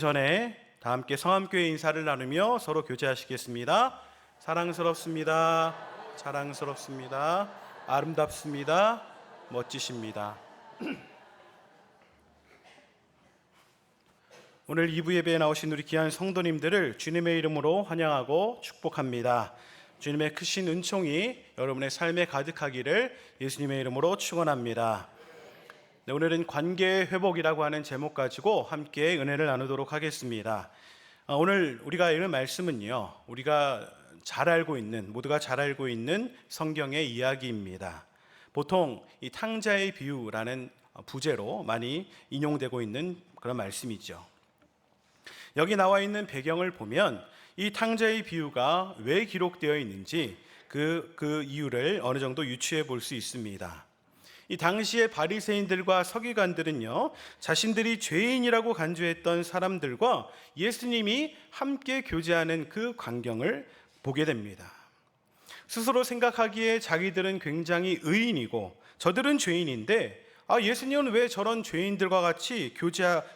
전에 다 함께 성함교회 인사를 나누며 서로 교제하시겠습니다. 사랑스럽습니다. 자랑스럽습니다. 아름답습니다. 멋지십니다. 오늘 2부 예배에 나오신 우리 귀한 성도님들을 주님의 이름으로 환영하고 축복합니다. 주님의 크신 은총이 여러분의 삶에 가득하기를 예수님의 이름으로 축원합니다. 네, 오늘은 관계의 회복이라고 하는 제목 가지고 함께 은혜를 나누도록 하겠습니다. 오늘 우리가 읽은 말씀은요, 우리가 잘 알고 있는, 모두가 잘 알고 있는 성경의 이야기입니다. 보통 이 탕자의 비유라는 부제로 많이 인용되고 있는 그런 말씀이죠. 여기 나와 있는 배경을 보면 이 탕자의 비유가 왜 기록되어 있는지 그 이유를 어느 정도 유추해 볼 수 있습니다. 이 당시의 바리새인들과 서기관들은요, 자신들이 죄인이라고 간주했던 사람들과 예수님이 함께 교제하는 그 광경을 보게 됩니다. 스스로 생각하기에 자기들은 굉장히 의인이고 저들은 죄인인데, 예수님은 왜 저런 죄인들과 같이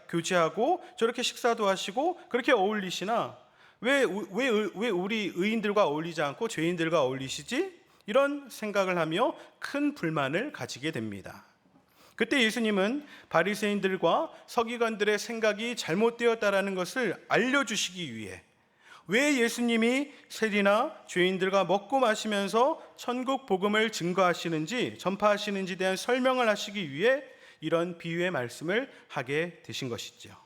교제하고 저렇게 식사도 하시고 그렇게 어울리시나? 왜 우리 의인들과 어울리지 않고 죄인들과 어울리시지? 이런 생각을 하며 큰 불만을 가지게 됩니다. 그때 예수님은 바리새인들과 서기관들의 생각이 잘못되었다라는 것을 알려주시기 위해 왜 예수님이 세리나 죄인들과 먹고 마시면서 천국 복음을 증거하시는지, 전파하시는지에 대한 설명을 하시기 위해 이런 비유의 말씀을 하게 되신 것이죠.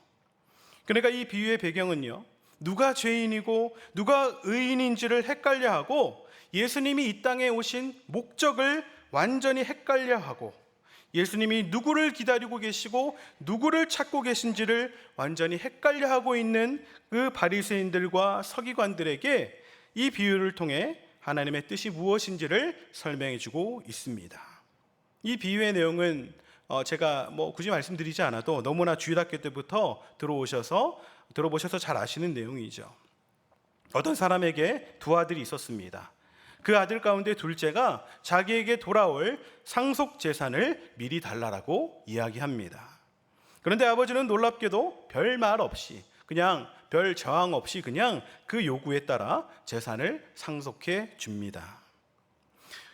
그러니까 이 비유의 배경은요, 누가 죄인이고 누가 의인인지를 헷갈려하고 예수님이 이 땅에 오신 목적을 완전히 헷갈려하고 예수님이 누구를 기다리고 계시고 누구를 찾고 계신지를 완전히 헷갈려하고 있는 그 바리새인들과 서기관들에게 이 비유를 통해 하나님의 뜻이 무엇인지를 설명해주고 있습니다. 이 비유의 내용은 제가 굳이 말씀드리지 않아도 너무나 주일학교 때부터 들어보셔서 잘 아시는 내용이죠. 어떤 사람에게 두 아들이 있었습니다. 그 아들 가운데 둘째가 자기에게 돌아올 상속 재산을 미리 달라고 이야기합니다. 그런데 아버지는 놀랍게도 별 말 없이, 그냥 별 저항 없이 그냥 그 요구에 따라 재산을 상속해 줍니다.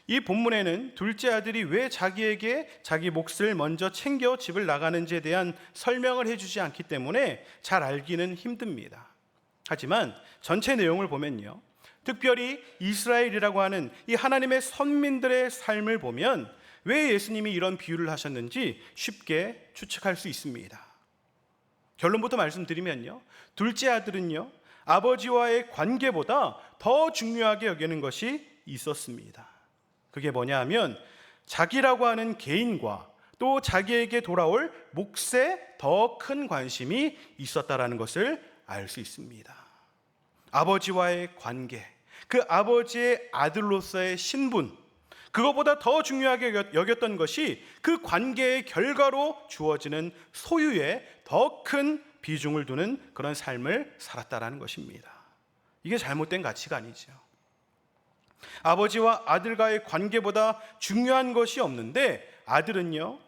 이 본문에는 둘째 아들이 왜 자기에게 자기 몫을 먼저 챙겨 집을 나가는지에 대한 설명을 해주지 않기 때문에 잘 알기는 힘듭니다. 하지만 전체 내용을 보면요, 특별히 이스라엘이라고 하는 이 하나님의 선민들의 삶을 보면 왜 예수님이 이런 비유를 하셨는지 쉽게 추측할 수 있습니다. 결론부터 말씀드리면요, 둘째 아들은요, 아버지와의 관계보다 더 중요하게 여기는 것이 있었습니다. 그게 뭐냐 하면 자기라고 하는 개인과 또 자기에게 돌아올 몫에 더 큰 관심이 있었다라는 것을 알 수 있습니다. 아버지와의 관계, 그 아버지의 아들로서의 신분, 그것보다 더 중요하게 여겼던 것이 그 관계의 결과로 주어지는 소유에 더 큰 비중을 두는 그런 삶을 살았다라는 것입니다. 이게 잘못된 가치가 아니죠. 아버지와 아들과의 관계보다 중요한 것이 없는데 아들은요,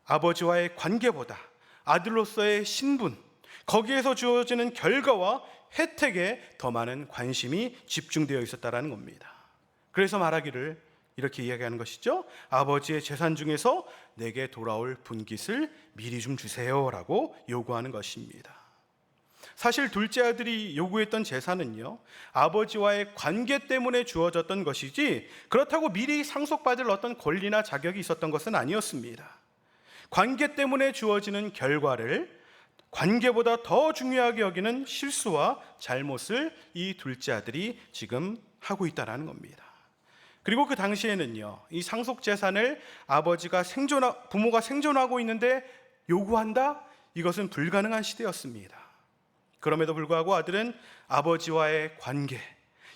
아버지와의 관계보다 아들로서의 신분, 거기에서 주어지는 결과와 혜택에 더 많은 관심이 집중되어 있었다는 겁니다. 그래서 말하기를 이렇게 이야기하는 것이죠. 아버지의 재산 중에서 내게 돌아올 분깃을 미리 좀 주세요 라고 요구하는 것입니다. 사실 둘째 아들이 요구했던 재산은요, 아버지와의 관계 때문에 주어졌던 것이지 그렇다고 미리 상속받을 어떤 권리나 자격이 있었던 것은 아니었습니다. 관계 때문에 주어지는 결과를 관계보다 더 중요하게 여기는 실수와 잘못을 이 둘째 아들이 지금 하고 있다는 겁니다. 그리고 그 당시에는요, 이 상속 재산을 부모가 생존하고 있는데 요구한다? 이것은 불가능한 시대였습니다. 그럼에도 불구하고 아들은 아버지와의 관계,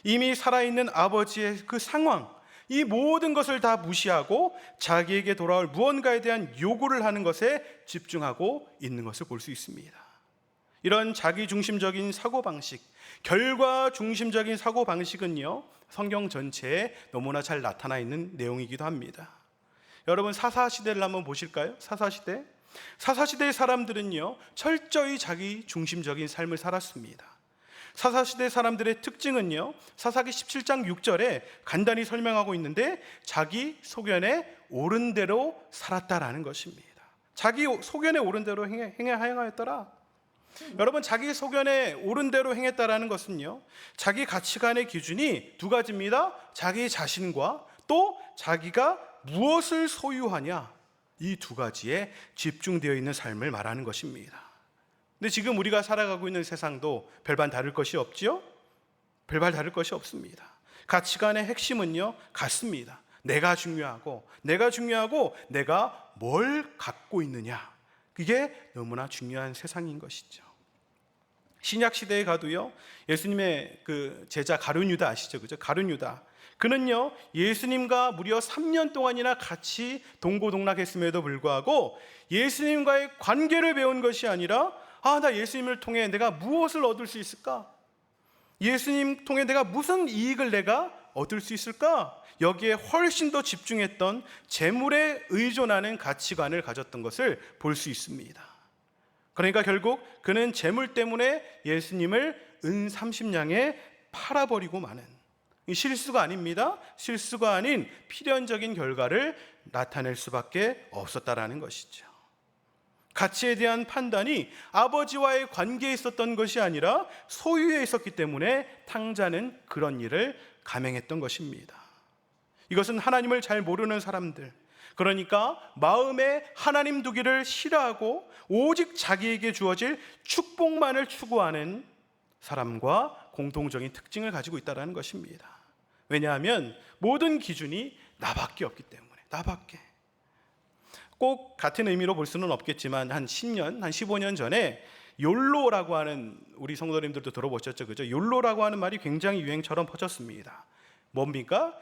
이미 살아있는 아버지의 그 상황, 이 모든 것을 다 무시하고 자기에게 돌아올 무언가에 대한 요구를 하는 것에 집중하고 있는 것을 볼 수 있습니다. 이런 자기중심적인 사고방식, 결과 중심적인 사고방식은요, 성경 전체에 너무나 잘 나타나 있는 내용이기도 합니다. 여러분, 사사시대를 한번 보실까요? 사사시대. 사사시대의 사람들은요, 철저히 자기 중심적인 삶을 살았습니다. 사사시대 사람들의 특징은요, 사사기 17장 6절에 간단히 설명하고 있는데, 자기 소견에 옳은 대로 살았다라는 것입니다. 자기 소견에 옳은 대로 행하였더라. 여러분, 자기 소견에 옳은 대로 행했다라는 것은요, 자기 가치관의 기준이 두 가지입니다. 자기 자신과 또 자기가 무엇을 소유하냐, 이 두 가지에 집중되어 있는 삶을 말하는 것입니다. 근데 지금 우리가 살아가고 있는 세상도 별반 다를 것이 없지요? 별반 다를 것이 없습니다. 가치관의 핵심은요, 같습니다. 내가 중요하고 내가 뭘 갖고 있느냐, 그게 너무나 중요한 세상인 것이죠. 신약 시대에 가도요, 예수님의 그 제자 가룟 유다 아시죠? 그죠? 가룟 유다. 그는요, 예수님과 무려 3년 동안이나 같이 동고동락했음에도 불구하고 예수님과의 관계를 배운 것이 아니라, 나 예수님을 통해 내가 무엇을 얻을 수 있을까? 예수님 통해 내가 무슨 이익을 내가 얻을 수 있을까? 여기에 훨씬 더 집중했던 재물에 의존하는 가치관을 가졌던 것을 볼 수 있습니다. 그러니까 결국 그는 재물 때문에 예수님을 은 30냥에 팔아버리고 마는, 실수가 아닙니다. 실수가 아닌 필연적인 결과를 나타낼 수밖에 없었다라는 것이죠. 가치에 대한 판단이 아버지와의 관계에 있었던 것이 아니라 소유에 있었기 때문에 탕자는 그런 일을 감행했던 것입니다. 이것은 하나님을 잘 모르는 사람들, 그러니까 마음에 하나님 두기를 싫어하고 오직 자기에게 주어질 축복만을 추구하는 사람과 공통적인 특징을 가지고 있다는 것입니다. 왜냐하면 모든 기준이 나밖에 없기 때문에. 나밖에. 꼭 같은 의미로 볼 수는 없겠지만 한 10년, 한 15년 전에 욜로라고 하는, 우리 성도님들도 들어보셨죠? 그죠? 욜로라고 하는 말이 굉장히 유행처럼 퍼졌습니다. 뭡니까?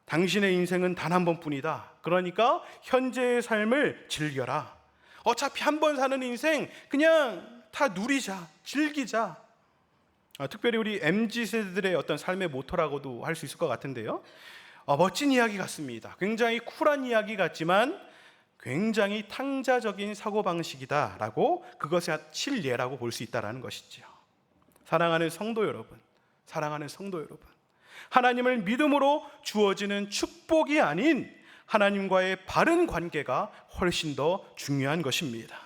당신의 인생은 단 한 번뿐이다. 그러니까 현재의 삶을 즐겨라. 어차피 한 번 사는 인생 그냥 다 누리자, 즐기자. 특별히 우리 MZ세대들의 어떤 삶의 모토라고도 할 수 있을 것 같은데요. 멋진 이야기 같습니다. 굉장히 쿨한 이야기 같지만 굉장히 탕자적인 사고방식이다라고, 그것의 실예라고 볼 수 있다는 것이죠. 사랑하는 성도 여러분, 하나님을 믿음으로 주어지는 축복이 아닌 하나님과의 바른 관계가 훨씬 더 중요한 것입니다.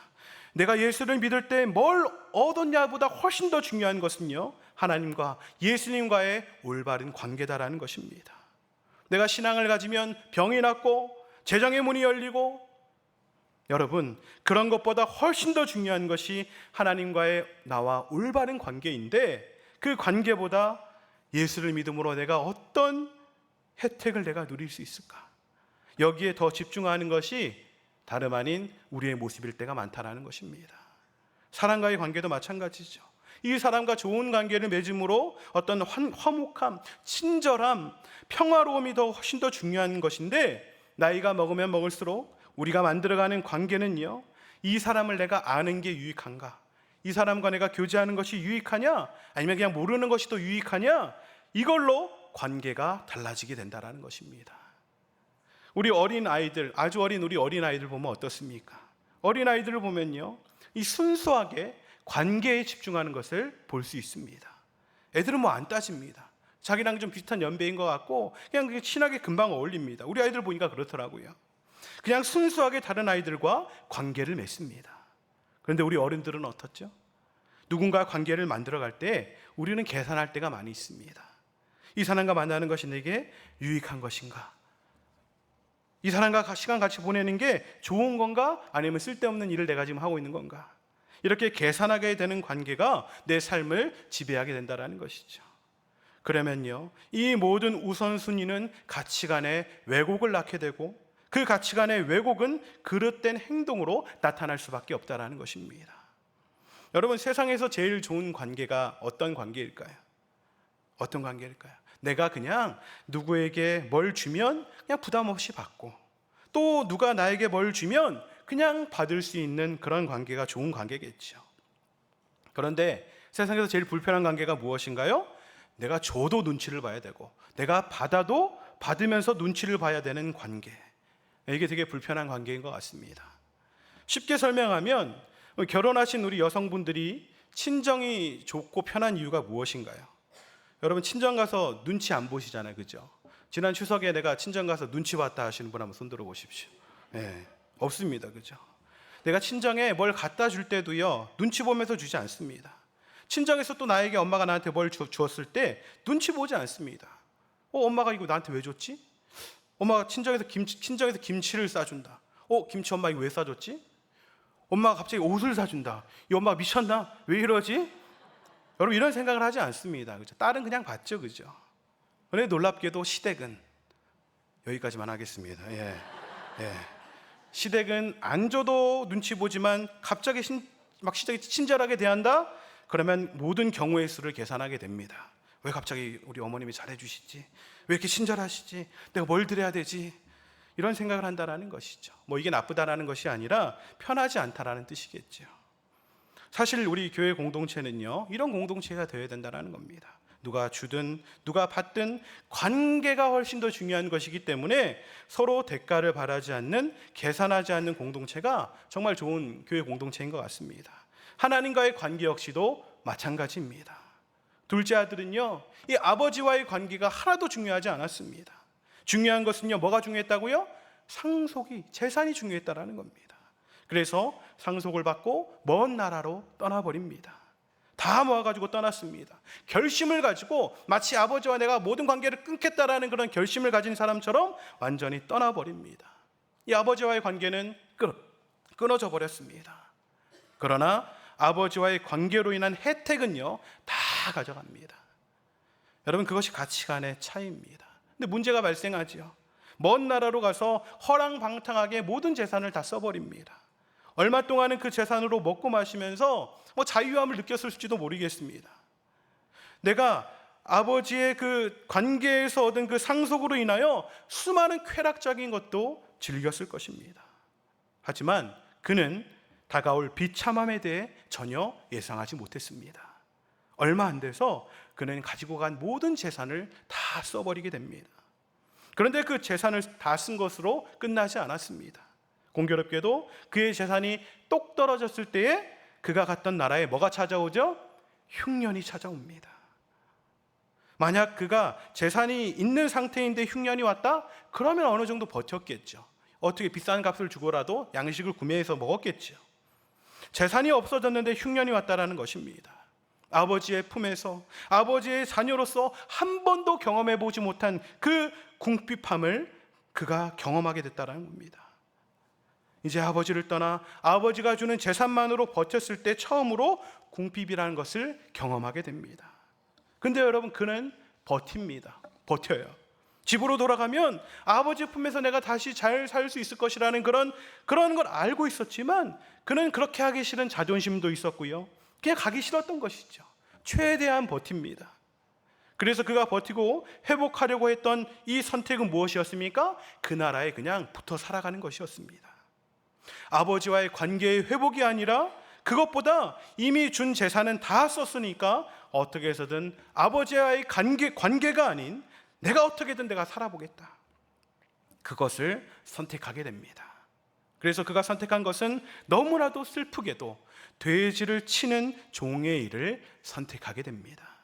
내가 예수를 믿을 때 뭘 얻었냐보다 훨씬 더 중요한 것은요, 하나님과 예수님과의 올바른 관계다라는 것입니다. 내가 신앙을 가지면 병이 낫고 재정의 문이 열리고, 여러분, 그런 것보다 훨씬 더 중요한 것이 하나님과의 나와 올바른 관계인데, 그 관계보다 예수를 믿음으로 내가 어떤 혜택을 내가 누릴 수 있을까, 여기에 더 집중하는 것이 다름 아닌 우리의 모습일 때가 많다라는 것입니다. 사람과의 관계도 마찬가지죠. 이 사람과 좋은 관계를 맺음으로 어떤 화목함, 친절함, 평화로움이 훨씬 더 중요한 것인데, 나이가 먹으면 먹을수록 우리가 만들어가는 관계는요, 이 사람을 내가 아는 게 유익한가, 이 사람과 내가 교제하는 것이 유익하냐, 아니면 그냥 모르는 것이 더 유익하냐, 이걸로 관계가 달라지게 된다는 것입니다. 우리 어린아이들, 아주 어린 우리 어린아이들 보면 어떻습니까? 어린아이들을 보면요, 이 순수하게 관계에 집중하는 것을 볼 수 있습니다. 애들은 안 따집니다. 자기랑 좀 비슷한 연배인 것 같고 그냥 친하게 금방 어울립니다. 우리 아이들 보니까 그렇더라고요. 그냥 순수하게 다른 아이들과 관계를 맺습니다. 그런데 우리 어른들은 어떻죠? 누군가 관계를 만들어갈 때 우리는 계산할 때가 많이 있습니다. 이 사람과 만나는 것이 내게 유익한 것인가? 이 사람과 시간 같이 보내는 게 좋은 건가? 아니면 쓸데없는 일을 내가 지금 하고 있는 건가? 이렇게 계산하게 되는 관계가 내 삶을 지배하게 된다는 것이죠. 그러면요, 이 모든 우선순위는 가치관의 왜곡을 낳게 되고, 그 가치관의 왜곡은 그릇된 행동으로 나타날 수밖에 없다는 것입니다. 여러분, 세상에서 제일 좋은 관계가 어떤 관계일까요? 어떤 관계일까요? 내가 그냥 누구에게 뭘 주면 그냥 부담 없이 받고, 또 누가 나에게 뭘 주면 그냥 받을 수 있는 그런 관계가 좋은 관계겠죠. 그런데 세상에서 제일 불편한 관계가 무엇인가요? 내가 줘도 눈치를 봐야 되고, 내가 받아도 받으면서 눈치를 봐야 되는 관계. 이게 되게 불편한 관계인 것 같습니다. 쉽게 설명하면 결혼하신 우리 여성분들이 친정이 좋고 편한 이유가 무엇인가요? 여러분 친정 가서 눈치 안 보시잖아요, 그죠? 지난 추석에 내가 친정 가서 눈치 봤다 하시는 분 한번 손 들어 보십시오. 네, 없습니다, 그죠? 내가 친정에 뭘 갖다 줄 때도요, 눈치 보면서 주지 않습니다. 친정에서 또 나에게 엄마가 나한테 뭘 주었을 때 눈치 보지 않습니다. 엄마가 이거 나한테 왜 줬지? 엄마가 친정에서 김치를 싸준다. 김치 엄마 이거 왜 싸줬지? 엄마가 갑자기 옷을 사준다. 이 엄마가 미쳤나? 왜 이러지? 여러분 이런 생각을 하지 않습니다. 그죠? 딸은 그냥 받죠, 그죠? 그런데 놀랍게도 시댁은 여기까지만 하겠습니다. 예. 시댁은 안 줘도 눈치 보지만 갑자기 시댁이 친절하게 대한다? 그러면 모든 경우의 수를 계산하게 됩니다. 왜 갑자기 우리 어머님이 잘해주시지? 왜 이렇게 친절하시지? 내가 뭘 드려야 되지? 이런 생각을 한다는 것이죠. 이게 나쁘다라는 것이 아니라 편하지 않다라는 뜻이겠죠. 사실 우리 교회 공동체는요, 이런 공동체가 되어야 된다는 겁니다. 누가 주든 누가 받든 관계가 훨씬 더 중요한 것이기 때문에 서로 대가를 바라지 않는, 계산하지 않는 공동체가 정말 좋은 교회 공동체인 것 같습니다. 하나님과의 관계 역시도 마찬가지입니다. 둘째 아들은요, 이 아버지와의 관계가 하나도 중요하지 않았습니다. 중요한 것은요, 뭐가 중요했다고요? 상속이, 재산이 중요했다라는 겁니다. 그래서 상속을 받고 먼 나라로 떠나버립니다. 다 모아가지고 떠났습니다. 결심을 가지고 마치 아버지와 내가 모든 관계를 끊겠다라는 그런 결심을 가진 사람처럼 완전히 떠나버립니다. 이 아버지와의 관계는 끊어져 버렸습니다. 그러나 아버지와의 관계로 인한 혜택은요, 다 가져갑니다. 여러분 그것이 가치관의 차이입니다. 근데 문제가 발생하지요. 먼 나라로 가서 허랑방탕하게 모든 재산을 다 써버립니다. 얼마 동안은 그 재산으로 먹고 마시면서 자유함을 느꼈을지도 모르겠습니다. 내가 아버지의 그 관계에서 얻은 그 상속으로 인하여 수많은 쾌락적인 것도 즐겼을 것입니다. 하지만 그는 다가올 비참함에 대해 전혀 예상하지 못했습니다. 얼마 안 돼서 그는 가지고 간 모든 재산을 다 써버리게 됩니다. 그런데 그 재산을 다 쓴 것으로 끝나지 않았습니다. 공교롭게도 그의 재산이 똑 떨어졌을 때에 그가 갔던 나라에 뭐가 찾아오죠? 흉년이 찾아옵니다. 만약 그가 재산이 있는 상태인데 흉년이 왔다? 그러면 어느 정도 버텼겠죠. 어떻게 비싼 값을 주고라도 양식을 구매해서 먹었겠죠. 재산이 없어졌는데 흉년이 왔다라는 것입니다. 아버지의 품에서 아버지의 자녀로서 한 번도 경험해 보지 못한 그 궁핍함을 그가 경험하게 됐다는 겁니다. 이제 아버지를 떠나 아버지가 주는 재산만으로 버텼을 때 처음으로 궁핍이라는 것을 경험하게 됩니다. 근데 여러분 그는 버텨요. 집으로 돌아가면 아버지 품에서 내가 다시 잘 살 수 있을 것이라는 그런 걸 알고 있었지만 그는 그렇게 하기 싫은 자존심도 있었고요. 그냥 가기 싫었던 것이죠. 최대한 버팁니다. 그래서 그가 버티고 회복하려고 했던 이 선택은 무엇이었습니까? 그 나라에 그냥 붙어 살아가는 것이었습니다. 아버지와의 관계의 회복이 아니라 그것보다 이미 준 재산은 다 썼으니까 어떻게 해서든 아버지와의 관계가 아닌 내가 어떻게든 내가 살아보겠다. 그것을 선택하게 됩니다. 그래서 그가 선택한 것은 너무나도 슬프게도 돼지를 치는 종의 일을 선택하게 됩니다.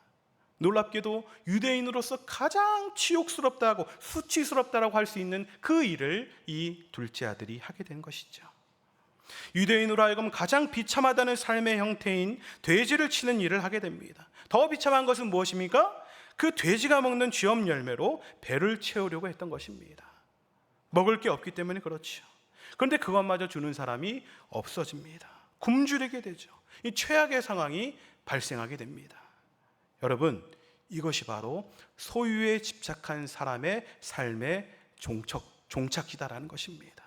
놀랍게도 유대인으로서 가장 치욕스럽다고 수치스럽다라고 할 수 있는 그 일을 이 둘째 아들이 하게 된 것이죠. 유대인으로 하여금 가장 비참하다는 삶의 형태인 돼지를 치는 일을 하게 됩니다. 더 비참한 것은 무엇입니까? 그 돼지가 먹는 쥐엄 열매로 배를 채우려고 했던 것입니다. 먹을 게 없기 때문에 그렇죠. 그런데 그것마저 주는 사람이 없어집니다. 굶주리게 되죠. 이 최악의 상황이 발생하게 됩니다. 여러분, 이것이 바로 소유에 집착한 사람의 삶의 종착지다라는 것입니다.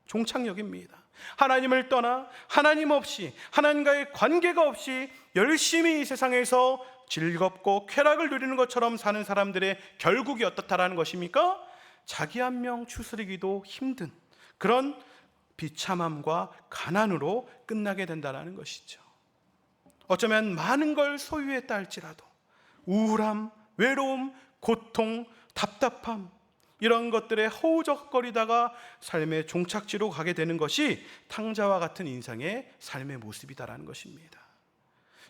종착역입니다. 하나님을 떠나 하나님 없이 하나님과의 관계가 없이 열심히 이 세상에서 즐겁고 쾌락을 누리는 것처럼 사는 사람들의 결국이 어떻다라는 것입니까? 자기 한 명 추스리기도 힘든 그런 비참함과 가난으로 끝나게 된다는 것이죠. 어쩌면 많은 걸 소유했다 할지라도 우울함, 외로움, 고통, 답답함 이런 것들에 허우적거리다가 삶의 종착지로 가게 되는 것이 탕자와 같은 인생의 삶의 모습이다라는 것입니다.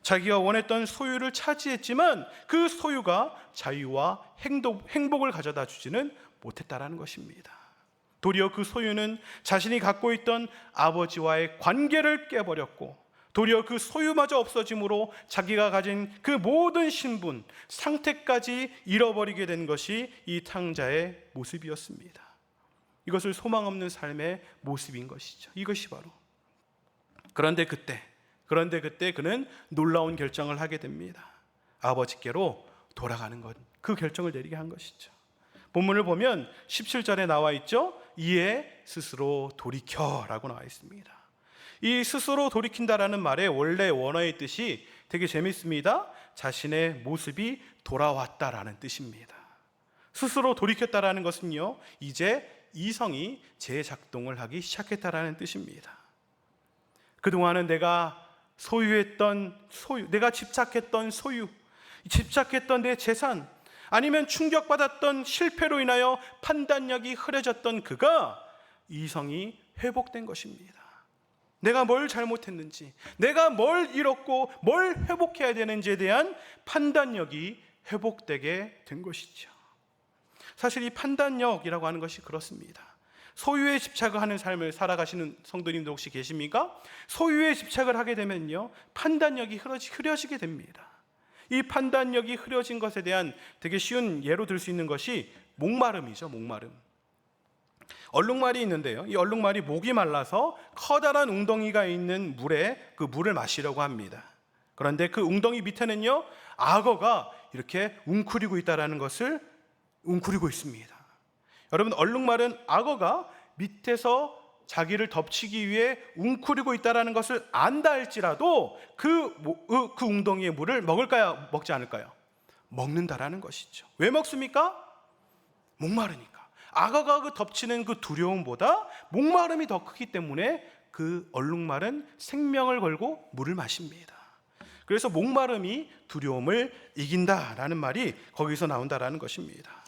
자기가 원했던 소유를 차지했지만 그 소유가 자유와 행복을 가져다 주지는 못했다라는 것입니다. 도리어 그 소유는 자신이 갖고 있던 아버지와의 관계를 깨버렸고, 도리어 그 소유마저 없어짐으로 자기가 가진 그 모든 신분, 상태까지 잃어버리게 된 것이 이 탕자의 모습이었습니다. 이것을 소망 없는 삶의 모습인 것이죠. 이것이 바로. 그런데 그때 그는 놀라운 결정을 하게 됩니다. 아버지께로 돌아가는 것, 그 결정을 내리게 한 것이죠. 본문을 보면 17절에 나와 있죠. 이에 스스로 돌이켜라고 나와 있습니다. 이 스스로 돌이킨다라는 말의 원래 원어의 뜻이 되게 재밌습니다. 자신의 모습이 돌아왔다라는 뜻입니다. 스스로 돌이켰다라는 것은요, 이제 이성이 재작동을 하기 시작했다라는 뜻입니다. 그동안은 내가 소유했던 소유, 내가 집착했던 소유, 집착했던 내 재산, 아니면 충격받았던 실패로 인하여 판단력이 흐려졌던 그가 이성이 회복된 것입니다. 내가 뭘 잘못했는지, 내가 뭘 잃었고 뭘 회복해야 되는지에 대한 판단력이 회복되게 된 것이죠. 사실 이 판단력이라고 하는 것이 그렇습니다. 소유에 집착을 하는 삶을 살아가시는 성도님들 혹시 계십니까? 소유에 집착을 하게 되면요, 판단력이 흐려지게 됩니다. 이 판단력이 흐려진 것에 대한 되게 쉬운 예로 들 수 있는 것이 목마름이죠. 목마름. 얼룩말이 있는데요, 이 얼룩말이 목이 말라서 커다란 웅덩이가 있는 물에 그 물을 마시려고 합니다. 그런데 그 웅덩이 밑에는요, 악어가 이렇게 웅크리고 있다는 것을 웅크리고 있습니다. 여러분, 얼룩말은 악어가 밑에서 자기를 덮치기 위해 웅크리고 있다는 것을 안다 할지라도 그 웅덩이의 물을 먹을까요? 먹지 않을까요? 먹는다라는 것이죠. 왜 먹습니까? 목마르니까. 악어가 그 덮치는 그 두려움보다 목마름이 더 크기 때문에 그 얼룩말은 생명을 걸고 물을 마십니다. 그래서 목마름이 두려움을 이긴다라는 말이 거기서 나온다라는 것입니다.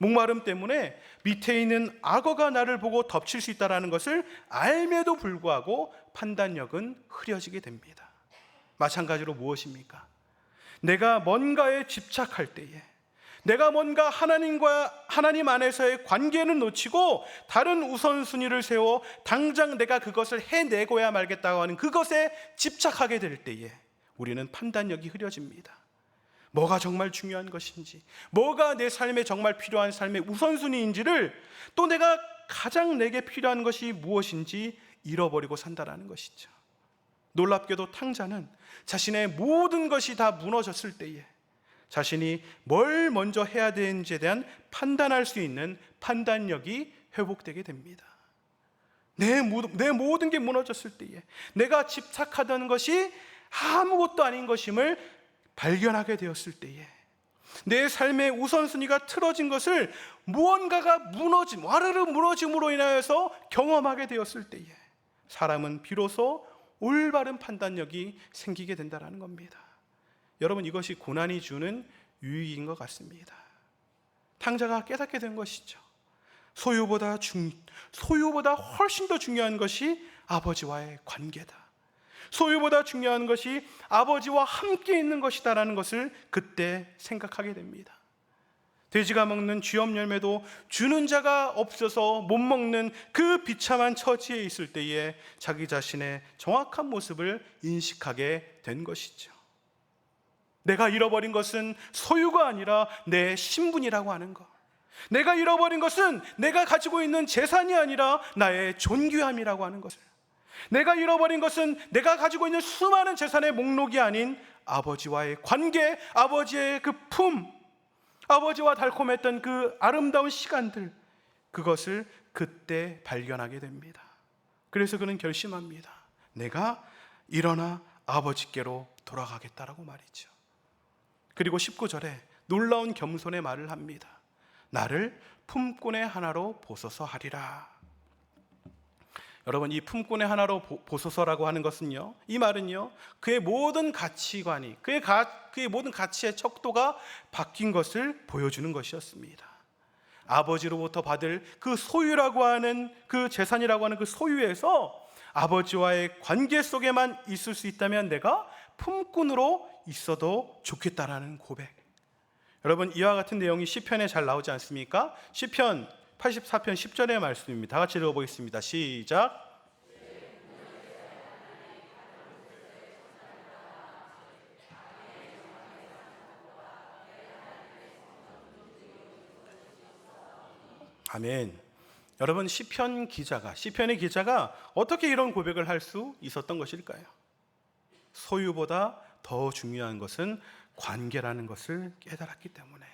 목마름 때문에 밑에 있는 악어가 나를 보고 덮칠 수 있다는 것을 알매도 불구하고 판단력은 흐려지게 됩니다. 마찬가지로 무엇입니까? 내가 뭔가에 집착할 때에, 내가 뭔가 하나님 안에서의 관계는 놓치고 다른 우선순위를 세워 당장 내가 그것을 해내고야 말겠다고 하는 그것에 집착하게 될 때에 우리는 판단력이 흐려집니다. 뭐가 정말 중요한 것인지, 뭐가 내 삶에 정말 필요한 삶의 우선순위인지를, 또 내가 가장 내게 필요한 것이 무엇인지 잃어버리고 산다라는 것이죠. 놀랍게도 탕자는 자신의 모든 것이 다 무너졌을 때에 자신이 뭘 먼저 해야 되는지에 대한 판단할 수 있는 판단력이 회복되게 됩니다. 내 모든 게 무너졌을 때에, 내가 집착하던 것이 아무것도 아닌 것임을 발견하게 되었을 때에, 내 삶의 우선순위가 틀어진 것을 무언가가 와르르 무너짐으로 인하여서 경험하게 되었을 때에 사람은 비로소 올바른 판단력이 생기게 된다는 겁니다. 여러분, 이것이 고난이 주는 유익인 것 같습니다. 탕자가 깨닫게 된 것이죠. 소유보다 훨씬 더 중요한 것이 아버지와의 관계다. 소유보다 중요한 것이 아버지와 함께 있는 것이다라는 것을 그때 생각하게 됩니다. 돼지가 먹는 쥐업 열매도 주는 자가 없어서 못 먹는 그 비참한 처지에 있을 때에 자기 자신의 정확한 모습을 인식하게 된 것이죠. 내가 잃어버린 것은 소유가 아니라 내 신분이라고 하는 것, 내가 잃어버린 것은 내가 가지고 있는 재산이 아니라 나의 존귀함이라고 하는 것을, 내가 잃어버린 것은 내가 가지고 있는 수많은 재산의 목록이 아닌 아버지와의 관계, 아버지의 그 품, 아버지와 달콤했던 그 아름다운 시간들, 그것을 그때 발견하게 됩니다. 그래서 그는 결심합니다. 내가 일어나 아버지께로 돌아가겠다라고 말이죠. 그리고 19절에 놀라운 겸손의 말을 합니다. 나를 품꾼의 하나로 보소서 하리라. 여러분, 이 품꾼의 하나로 보소서라고 하는 것은요, 이 말은요, 그의 모든 가치관이, 그의 모든 가치의 척도가 바뀐 것을 보여주는 것이었습니다. 아버지로부터 받을 그 소유라고 하는 그 재산이라고 하는 그 소유에서 아버지와의 관계 속에만 있을 수 있다면 내가 품꾼으로 있어도 좋겠다라는 고백. 여러분, 이와 같은 내용이 시편에 잘 나오지 않습니까? 시편 84편 10절의 말씀입니다. 다 같이 읽어보겠습니다. 시작. 아멘. 여러분, 시편의 기자가 어떻게 이런 고백을 할 수 있었던 것일까요? 소유보다 더 중요한 것은 관계라는 것을 깨달았기 때문에,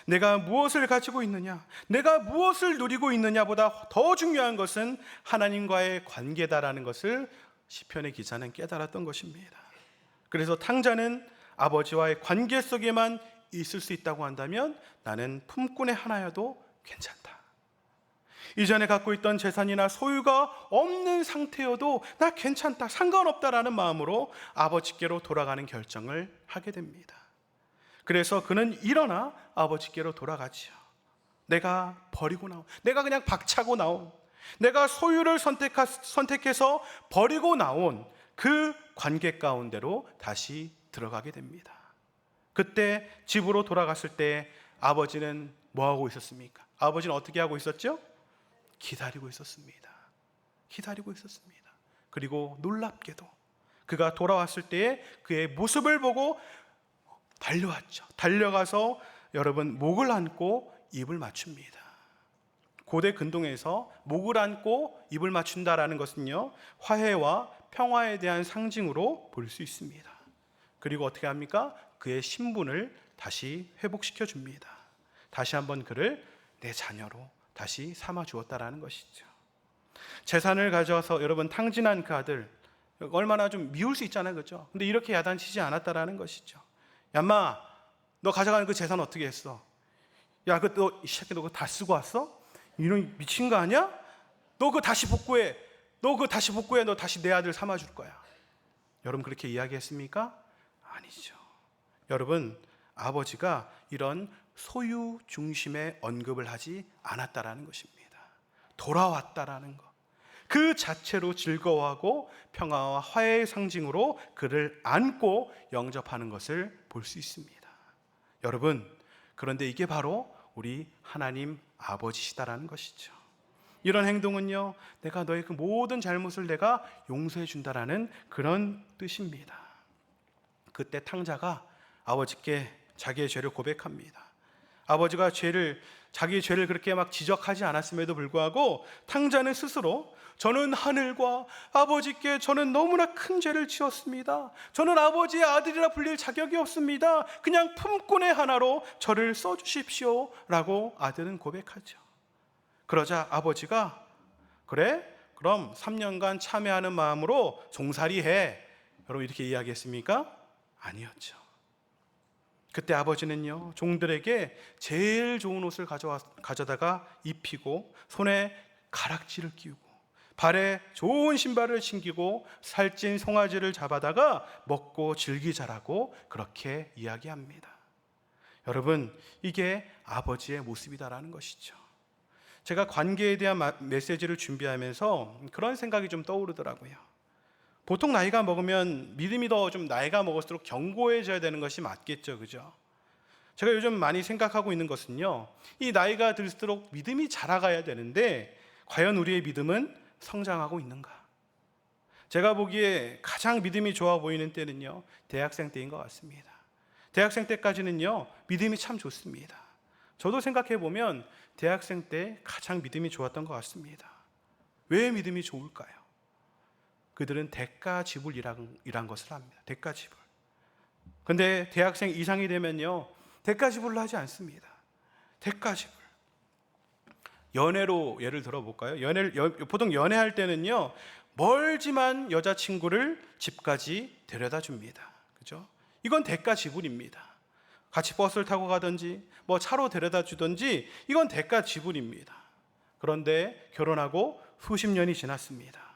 내가 무엇을 가지고 있느냐, 내가 무엇을 누리고 있느냐보다 더 중요한 것은 하나님과의 관계다라는 것을 시편의 기자는 깨달았던 것입니다. 그래서 탕자는 아버지와의 관계 속에만 있을 수 있다고 한다면 나는 품꾼의 하나여도 괜찮다. 이전에 갖고 있던 재산이나 소유가 없는 상태여도 나 괜찮다, 상관없다라는 마음으로 아버지께로 돌아가는 결정을 하게 됩니다. 그래서 그는 일어나 아버지께로 돌아가지요. 내가 버리고 나온, 내가 그냥 박차고 나온, 내가 소유를 선택해서 버리고 나온 그 관계 가운데로 다시 들어가게 됩니다. 그때 집으로 돌아갔을 때 아버지는 뭐 하고 있었습니까? 아버지는 어떻게 하고 있었죠? 기다리고 있었습니다. 기다리고 있었습니다. 그리고 놀랍게도 그가 돌아왔을 때에 그의 모습을 보고 달려왔죠. 달려가서 여러분 목을 안고 입을 맞춥니다. 고대 근동에서 목을 안고 입을 맞춘다라는 것은요, 화해와 평화에 대한 상징으로 볼 수 있습니다. 그리고 어떻게 합니까? 그의 신분을 다시 회복시켜 줍니다. 다시 한번 그를 내 자녀로 다시 삼아 주었다라는 것이죠. 재산을 가져와서 여러분 탕진한 그 아들 얼마나 좀 미울 수 있잖아요, 그렇죠? 근데 이렇게 야단치지 않았다라는 것이죠. 야마, 너 가져가는 그 재산 어떻게 했어? 야, 이 새끼 너 그거 다 쓰고 왔어? 이런 미친 거 아니야? 너 그거 다시 복구해. 너 다시 내 아들 삼아 줄 거야. 여러분 그렇게 이야기했습니까? 아니죠. 여러분, 아버지가 이런 소유 중심의 언급을 하지 않았다라는 것입니다. 돌아왔다라는 것, 그 자체로 즐거워하고 평화와 화해의 상징으로 그를 안고 영접하는 것을 볼 수 있습니다. 여러분, 그런데 이게 바로 우리 하나님 아버지시다라는 것이죠. 이런 행동은요, 내가 너의 그 모든 잘못을 내가 용서해 준다라는 그런 뜻입니다. 그때 탕자가 아버지께 자기의 죄를 고백합니다. 아버지가 자기의 죄를 그렇게 막 지적하지 않았음에도 불구하고 탕자는 스스로 저는 하늘과 아버지께 저는 너무나 큰 죄를 지었습니다. 저는 아버지의 아들이라 불릴 자격이 없습니다. 그냥 품꾼의 하나로 저를 써주십시오 라고 아들은 고백하죠. 그러자 아버지가 그래? 그럼 3년간 참회하는 마음으로 종살이 해. 여러분 이렇게 이야기했습니까? 아니었죠. 그때 아버지는요, 종들에게 제일 좋은 옷을 가져다가 입히고 손에 가락지를 끼우고 발에 좋은 신발을 신기고 살찐 송아지를 잡아다가 먹고 즐기자라고 그렇게 이야기합니다. 여러분, 이게 아버지의 모습이다라는 것이죠. 제가 관계에 대한 메시지를 준비하면서 그런 생각이 좀 떠오르더라고요. 보통 나이가 먹으면 믿음이 더 좀 나이가 먹을수록 견고해져야 되는 것이 맞겠죠, 그죠? 제가 요즘 많이 생각하고 있는 것은요, 이 나이가 들수록 믿음이 자라가야 되는데 과연 우리의 믿음은 성장하고 있는가? 제가 보기에 가장 믿음이 좋아 보이는 때는요, 대학생 때인 것 같습니다. 대학생 때까지는요, 믿음이 참 좋습니다. 저도 생각해 보면 대학생 때 가장 믿음이 좋았던 것 같습니다. 왜 믿음이 좋을까요? 그들은 대가 지불이란 것을 합니다. 대가 지불. 근데 대학생 이상이 되면요, 대가 지불을 하지 않습니다. 대가 지불. 연애로 예를 들어볼까요? 보통 연애할 때는요, 멀지만 여자친구를 집까지 데려다 줍니다. 그죠? 이건 대가 지불입니다. 같이 버스를 타고 가든지 뭐 차로 데려다 주든지 이건 대가 지불입니다. 그런데 결혼하고 수십 년이 지났습니다.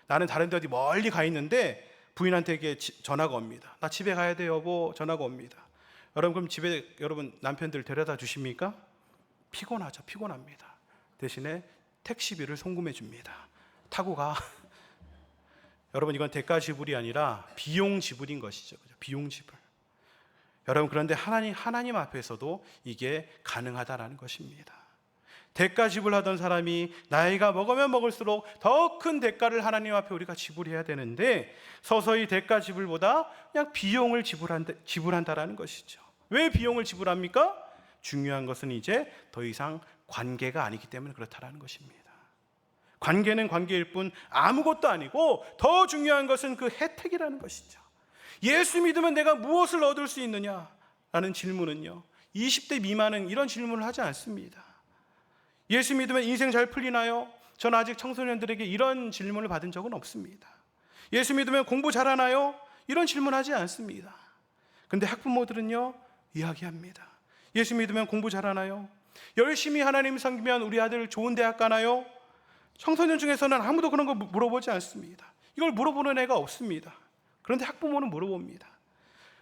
나는 다른 데 어디 멀리 가 있는데 부인한테 전화가 옵니다. 나 집에 가야 돼 여보. 전화가 옵니다. 여러분 그럼 집에 여러분 남편들 데려다 주십니까? 피곤하죠. 피곤합니다. 대신에 택시비를 송금해 줍니다. 타고 가. 여러분, 이건 대가 지불이 아니라 비용 지불인 것이죠. 그죠? 비용 지불. 여러분, 그런데 하나님 앞에서도 이게 가능하다라는 것입니다. 대가 지불하던 사람이 나이가 먹으면 먹을수록 더 큰 대가를 하나님 앞에 우리가 지불해야 되는데, 서서히 대가 지불보다 그냥 비용을 지불한다라는 것이죠. 왜 비용을 지불합니까? 중요한 것은 이제 더 이상 관계가 아니기 때문에 그렇다라는 것입니다. 관계는 관계일 뿐 아무것도 아니고, 더 중요한 것은 그 혜택이라는 것이죠. 예수 믿으면 내가 무엇을 얻을 수 있느냐? 라는 질문은요, 20대 미만은 이런 질문을 하지 않습니다. 예수 믿으면 인생 잘 풀리나요? 저는 아직 청소년들에게 이런 질문을 받은 적은 없습니다. 예수 믿으면 공부 잘하나요? 이런 질문 하지 않습니다. 근데 학부모들은요, 이야기합니다. 예수 믿으면 공부 잘하나요? 열심히 하나님 섬기면 우리 아들 좋은 대학 가나요? 청소년 중에서는 아무도 그런 거 물어보지 않습니다. 이걸 물어보는 애가 없습니다. 그런데 학부모는 물어봅니다.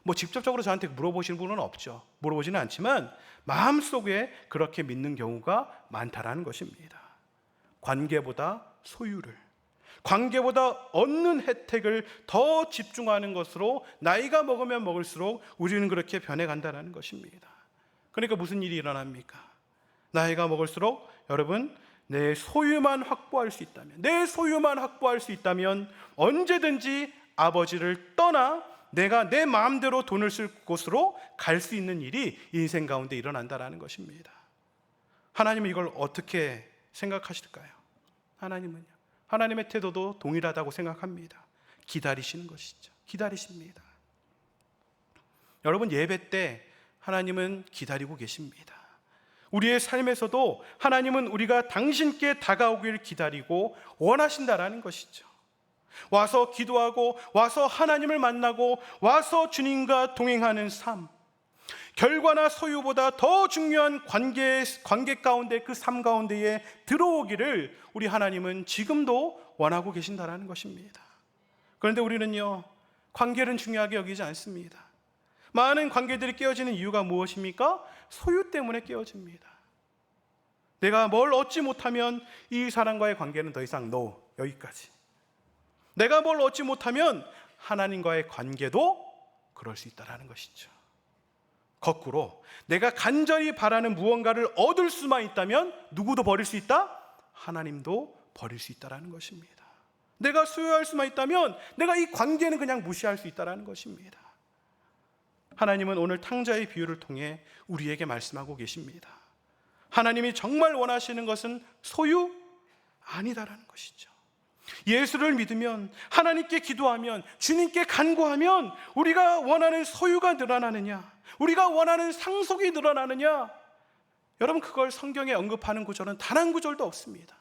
뭐 직접적으로 저한테 물어보시는 분은 없죠. 물어보지는 않지만 마음속에 그렇게 믿는 경우가 많다라는 것입니다. 관계보다 소유를, 관계보다 얻는 혜택을 더 집중하는 것으로 나이가 먹으면 먹을수록 우리는 그렇게 변해간다는 것입니다. 그러니까 무슨 일이 일어납니까? 나이가 먹을수록 여러분, 내 소유만 확보할 수 있다면 언제든지 아버지를 떠나 내가 내 마음대로 돈을 쓸 곳으로 갈 수 있는 일이 인생 가운데 일어난다는 것입니다. 하나님은 이걸 어떻게 생각하실까요? 하나님은요, 하나님의 태도도 동일하다고 생각합니다. 기다리시는 것이죠. 기다리십니다. 여러분, 예배 때 하나님은 기다리고 계십니다. 우리의 삶에서도 하나님은 우리가 당신께 다가오길 기다리고 원하신다라는 것이죠. 와서 기도하고, 와서 하나님을 만나고, 와서 주님과 동행하는 삶, 결과나 소유보다 더 중요한 관계 가운데, 그 삶 가운데에 들어오기를 우리 하나님은 지금도 원하고 계신다라는 것입니다. 그런데 우리는요, 관계는 중요하게 여기지 않습니다. 많은 관계들이 깨어지는 이유가 무엇입니까? 소유 때문에 깨어집니다. 내가 뭘 얻지 못하면 이 사람과의 관계는 더 이상 여기까지. 내가 뭘 얻지 못하면 하나님과의 관계도 그럴 수 있다는 것이죠. 거꾸로 내가 간절히 바라는 무언가를 얻을 수만 있다면 누구도 버릴 수 있다? 하나님도 버릴 수 있다는 것입니다. 내가 소유할 수만 있다면 내가 이 관계는 그냥 무시할 수 있다는 것입니다. 하나님은 오늘 탕자의 비유를 통해 우리에게 말씀하고 계십니다. 하나님이 정말 원하시는 것은 소유? 아니다라는 것이죠. 예수를 믿으면, 하나님께 기도하면, 주님께 간구하면 우리가 원하는 소유가 늘어나느냐? 우리가 원하는 상속이 늘어나느냐? 여러분, 그걸 성경에 언급하는 구절은 단 한 구절도 없습니다.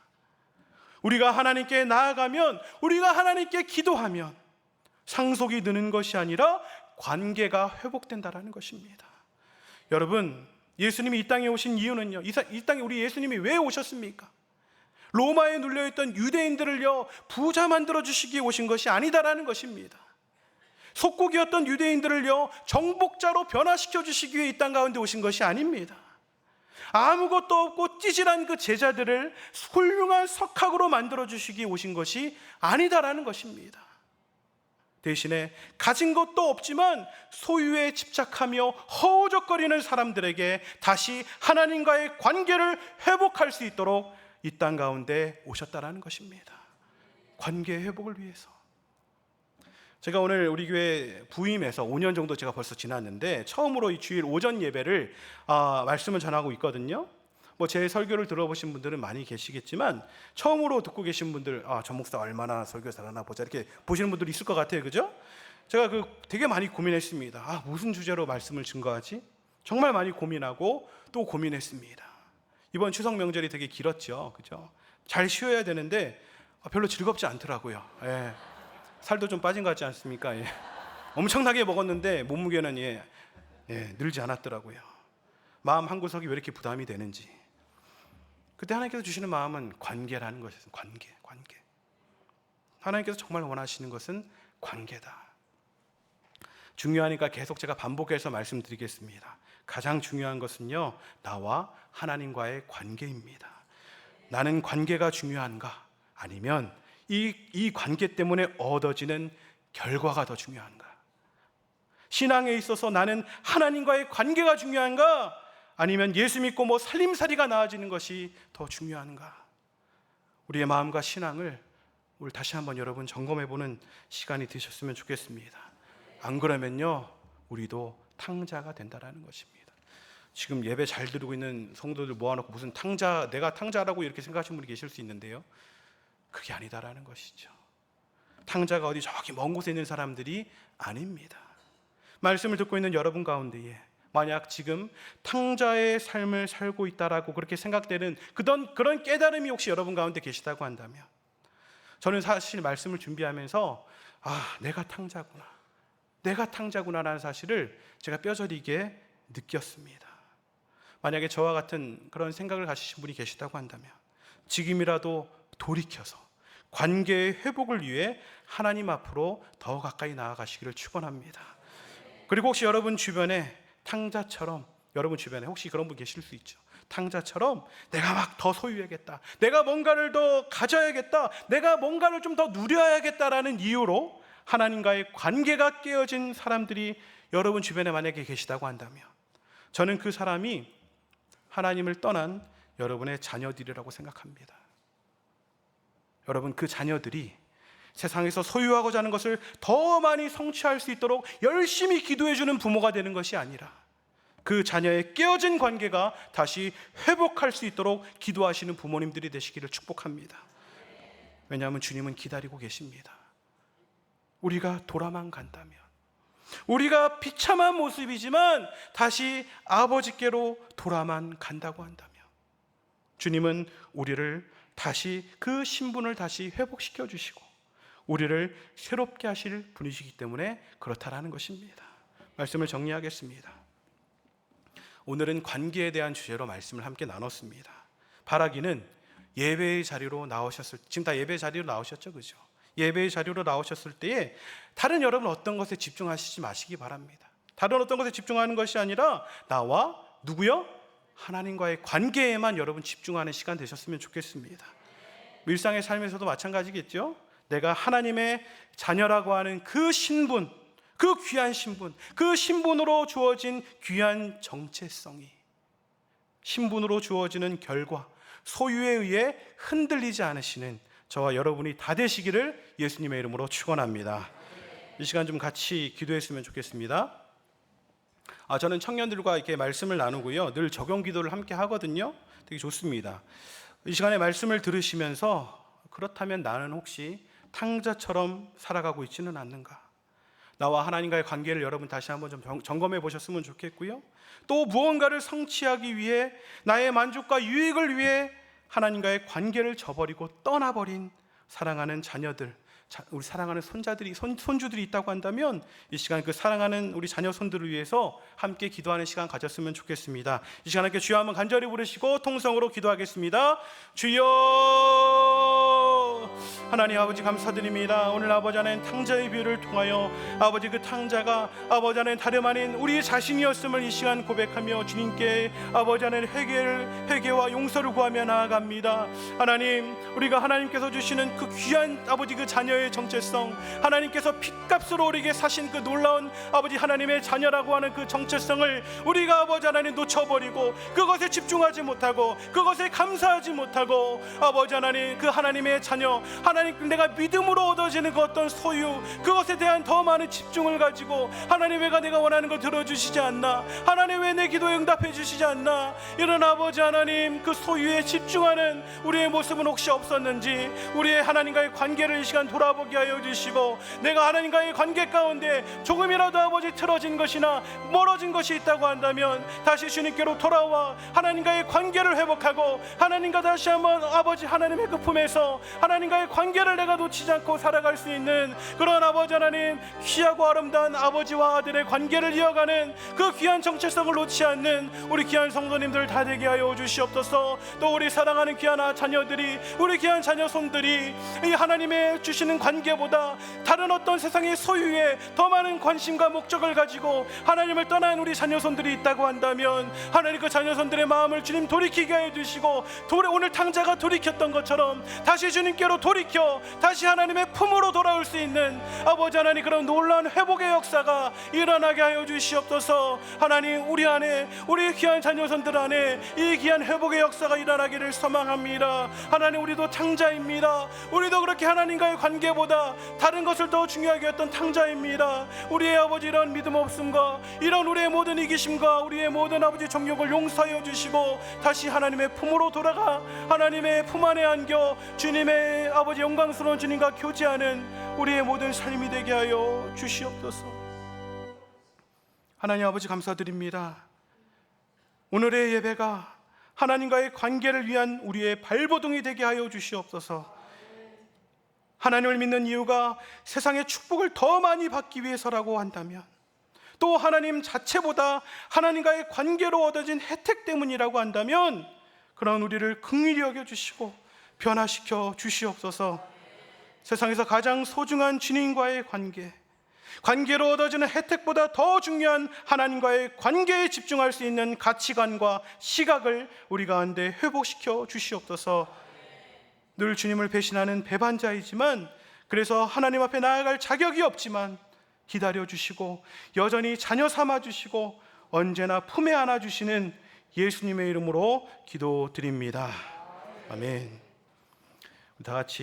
우리가 하나님께 나아가면, 우리가 하나님께 기도하면 상속이 느는 것이 아니라 관계가 회복된다라는 것입니다. 여러분, 예수님이 이 땅에 오신 이유는요, 이 땅에 우리 예수님이 왜 오셨습니까? 로마에 눌려있던 유대인들을요, 부자 만들어 주시기 위해 오신 것이 아니다라는 것입니다. 속국이었던 유대인들을요, 정복자로 변화시켜 주시기 위해 이 땅 가운데 오신 것이 아닙니다. 아무것도 없고 찌질한 그 제자들을 훌륭한 석학으로 만들어 주시기 위해 오신 것이 아니다라는 것입니다. 대신에 가진 것도 없지만 소유에 집착하며 허우적거리는 사람들에게 다시 하나님과의 관계를 회복할 수 있도록 이 땅 가운데 오셨다라는 것입니다. 관계 회복을 위해서. 제가 오늘 우리 교회 부임해서 5년 정도 제가 벌써 지났는데 처음으로 이 주일 오전 예배를 말씀을 전하고 있거든요. 뭐 제 설교를 들어보신 분들은 많이 계시겠지만 처음으로 듣고 계신 분들, 전 목사 얼마나 설교 잘하나 보자 이렇게 보시는 분들이 있을 것 같아요. 그죠? 제가 되게 많이 고민했습니다. 무슨 주제로 말씀을 증거하지? 정말 많이 고민하고 또 고민했습니다. 이번 추석 명절이 되게 길었죠. 그죠? 잘 쉬어야 되는데 별로 즐겁지 않더라고요. 예. 살도 좀 빠진 것 같지 않습니까? 예. 엄청나게 먹었는데 몸무게는 늘지 않았더라고요. 마음 한구석이 왜 이렇게 부담이 되는지. 그때 하나님께서 주시는 마음은 관계라는 것이었어요. 관계. 하나님께서 정말 원하시는 것은 관계다. 중요하니까 계속 제가 반복해서 말씀드리겠습니다. 가장 중요한 것은요, 나와 하나님과의 관계입니다. 나는 관계가 중요한가? 아니면 이 관계 때문에 얻어지는 결과가 더 중요한가? 신앙에 있어서 나는 하나님과의 관계가 중요한가? 아니면 예수 믿고 뭐 살림살이가 나아지는 것이 더 중요한가? 우리의 마음과 신앙을 오늘 다시 한번 여러분 점검해보는 시간이 되셨으면 좋겠습니다. 안 그러면요, 우리도 탕자가 된다라는 것입니다. 지금 예배 잘 들고 있는 성도들 모아놓고 무슨 탕자, 내가 탕자라고 이렇게 생각하시는 분이 계실 수 있는데요, 그게 아니다라는 것이죠. 탕자가 어디 저기 먼 곳에 있는 사람들이 아닙니다. 말씀을 듣고 있는 여러분 가운데에 만약 지금 탕자의 삶을 살고 있다라고 그렇게 생각되는 그런 깨달음이 혹시 여러분 가운데 계시다고 한다면, 저는 사실 말씀을 준비하면서 내가 탕자구나라는 사실을 제가 뼈저리게 느꼈습니다. 만약에 저와 같은 그런 생각을 가지신 분이 계시다고 한다면 지금이라도 돌이켜서 관계의 회복을 위해 하나님 앞으로 더 가까이 나아가시기를 축원합니다. 그리고 혹시 여러분 주변에 탕자처럼, 여러분 주변에 혹시 그런 분 계실 수 있죠. 탕자처럼 내가 막 더 소유해야겠다, 내가 뭔가를 더 가져야겠다, 내가 뭔가를 좀 더 누려야겠다라는 이유로 하나님과의 관계가 깨어진 사람들이 여러분 주변에 만약에 계시다고 한다면, 저는 그 사람이 하나님을 떠난 여러분의 자녀들이라고 생각합니다. 여러분, 그 자녀들이 세상에서 소유하고자 하는 것을 더 많이 성취할 수 있도록 열심히 기도해주는 부모가 되는 것이 아니라 그 자녀의 깨어진 관계가 다시 회복할 수 있도록 기도하시는 부모님들이 되시기를 축복합니다. 왜냐하면 주님은 기다리고 계십니다. 우리가 돌아만 간다면, 우리가 비참한 모습이지만 다시 아버지께로 돌아만 간다고 한다면, 주님은 우리를 다시 그 신분을 다시 회복시켜 주시고 우리를 새롭게 하실 분이시기 때문에 그렇다라는 것입니다. 말씀을 정리하겠습니다. 오늘은 관계에 대한 주제로 말씀을 함께 나눴습니다. 바라기는 예배의 자리로 나오셨을, 지금 다 예배의 자리로 나오셨죠, 그죠? 예배의 자리로 나오셨을 때에 다른 여러분 어떤 것에 집중하시지 마시기 바랍니다. 다른 어떤 것에 집중하는 것이 아니라 나와 누구요? 하나님과의 관계에만 여러분 집중하는 시간 되셨으면 좋겠습니다. 일상의 삶에서도 마찬가지겠죠? 내가 하나님의 자녀라고 하는 그 신분, 그 귀한 신분, 그 신분으로 주어진 귀한 정체성이, 신분으로 주어지는 결과, 소유에 의해 흔들리지 않으시는 저와 여러분이 다 되시기를 예수님의 이름으로 축원합니다. 이 시간 좀 같이 기도했으면 좋겠습니다. 저는 청년들과 이렇게 말씀을 나누고요, 늘 적용 기도를 함께 하거든요. 되게 좋습니다. 이 시간에 말씀을 들으시면서 그렇다면 나는 혹시 탕자처럼 살아가고 있지는 않는가? 나와 하나님과의 관계를 여러분 다시 한번 좀 점검해 보셨으면 좋겠고요, 또 무언가를 성취하기 위해, 나의 만족과 유익을 위해 하나님과의 관계를 저버리고 떠나버린 사랑하는 자녀들, 우리 사랑하는 손주들이 있다고 한다면 이 시간 그 사랑하는 우리 자녀 손들을 위해서 함께 기도하는 시간 가졌으면 좋겠습니다. 이 시간 함께 주여 한번 간절히 부르시고 통성으로 기도하겠습니다. 주여, 하나님 아버지 감사드립니다. 오늘 아버지 하나님 탕자의 비유를 통하여 아버지 그 탕자가 아버지 하나님 다름 아닌 우리 자신이었음을 이 시간 고백하며 주님께 아버지 하나님 회개와 용서를 구하며 나아갑니다. 하나님, 우리가 하나님께서 주시는 그 귀한 아버지 그 자녀의 정체성, 하나님께서 핏값으로 우리에게 사신 그 놀라운 아버지 하나님의 자녀라고 하는 그 정체성을 우리가 아버지 하나님 놓쳐버리고 그것에 집중하지 못하고 그것에 감사하지 못하고 아버지 하나님 그 하나님의 자녀, 하나님 내가 믿음으로 얻어지는 그 어떤 소유, 그것에 대한 더 많은 집중을 가지고 하나님, 왜 내가 원하는 걸 들어주시지 않나, 하나님 왜 내 기도에 응답해 주시지 않나, 이런 아버지 하나님 그 소유에 집중하는 우리의 모습은 혹시 없었는지 우리의 하나님과의 관계를 이 시간 돌아보게 하여 주시고, 내가 하나님과의 관계 가운데 조금이라도 아버지 틀어진 것이나 멀어진 것이 있다고 한다면 다시 주님께로 돌아와 하나님과의 관계를 회복하고 하나님과 다시 한번 아버지 하나님의 그 품에서 하나님 하나님과의 관계를 내가 놓치지 않고 살아갈 수 있는 그런 아버지 하나님, 귀하고 아름다운 아버지와 아들의 관계를 이어가는 그 귀한 정체성을 놓지 않는 우리 귀한 성도님들 다 되게 하여 주시옵소서. 또 우리 사랑하는 귀한 자녀들이, 우리 귀한 자녀손들이 이 하나님의 주시는 관계보다 다른 어떤 세상의 소유에 더 많은 관심과 목적을 가지고 하나님을 떠난 우리 자녀손들이 있다고 한다면, 하나님 그 자녀손들의 마음을 주님 돌이키게 해 주시고, 오늘 탕자가 돌이켰던 것처럼 다시 주님께로 돌이켜 다시 하나님의 품으로 돌아올 수 있는 아버지 하나님, 그런 놀라운 회복의 역사가 일어나게 하여 주시옵소서. 하나님, 우리 안에, 우리 귀한 자녀손들 안에 이 귀한 회복의 역사가 일어나기를 소망합니다. 하나님, 우리도 탕자입니다. 우리도 그렇게 하나님과의 관계보다 다른 것을 더 중요하게 했던 탕자입니다. 우리의 아버지, 이런 믿음 없음과 이런 우리의 모든 이기심과 우리의 모든 아버지 정욕을 용서하여 주시고 다시 하나님의 품으로 돌아가 하나님의 품 안에 안겨 주님의 아버지 영광스러운 주님과 교제하는 우리의 모든 삶이 되게 하여 주시옵소서. 하나님 아버지, 감사드립니다. 오늘의 예배가 하나님과의 관계를 위한 우리의 발버둥이 되게 하여 주시옵소서. 하나님을 믿는 이유가 세상의 축복을 더 많이 받기 위해서라고 한다면, 또 하나님 자체보다 하나님과의 관계로 얻어진 혜택 때문이라고 한다면, 그런 우리를 긍휼히 여겨주시고 변화시켜 주시옵소서. 세상에서 가장 소중한 주님과의 관계로 얻어지는 혜택보다 더 중요한 하나님과의 관계에 집중할 수 있는 가치관과 시각을 우리 가운데 회복시켜 주시옵소서. 늘 주님을 배신하는 배반자이지만, 그래서 하나님 앞에 나아갈 자격이 없지만 기다려주시고 여전히 자녀 삼아주시고 언제나 품에 안아주시는 예수님의 이름으로 기도드립니다. 아멘. 다 같이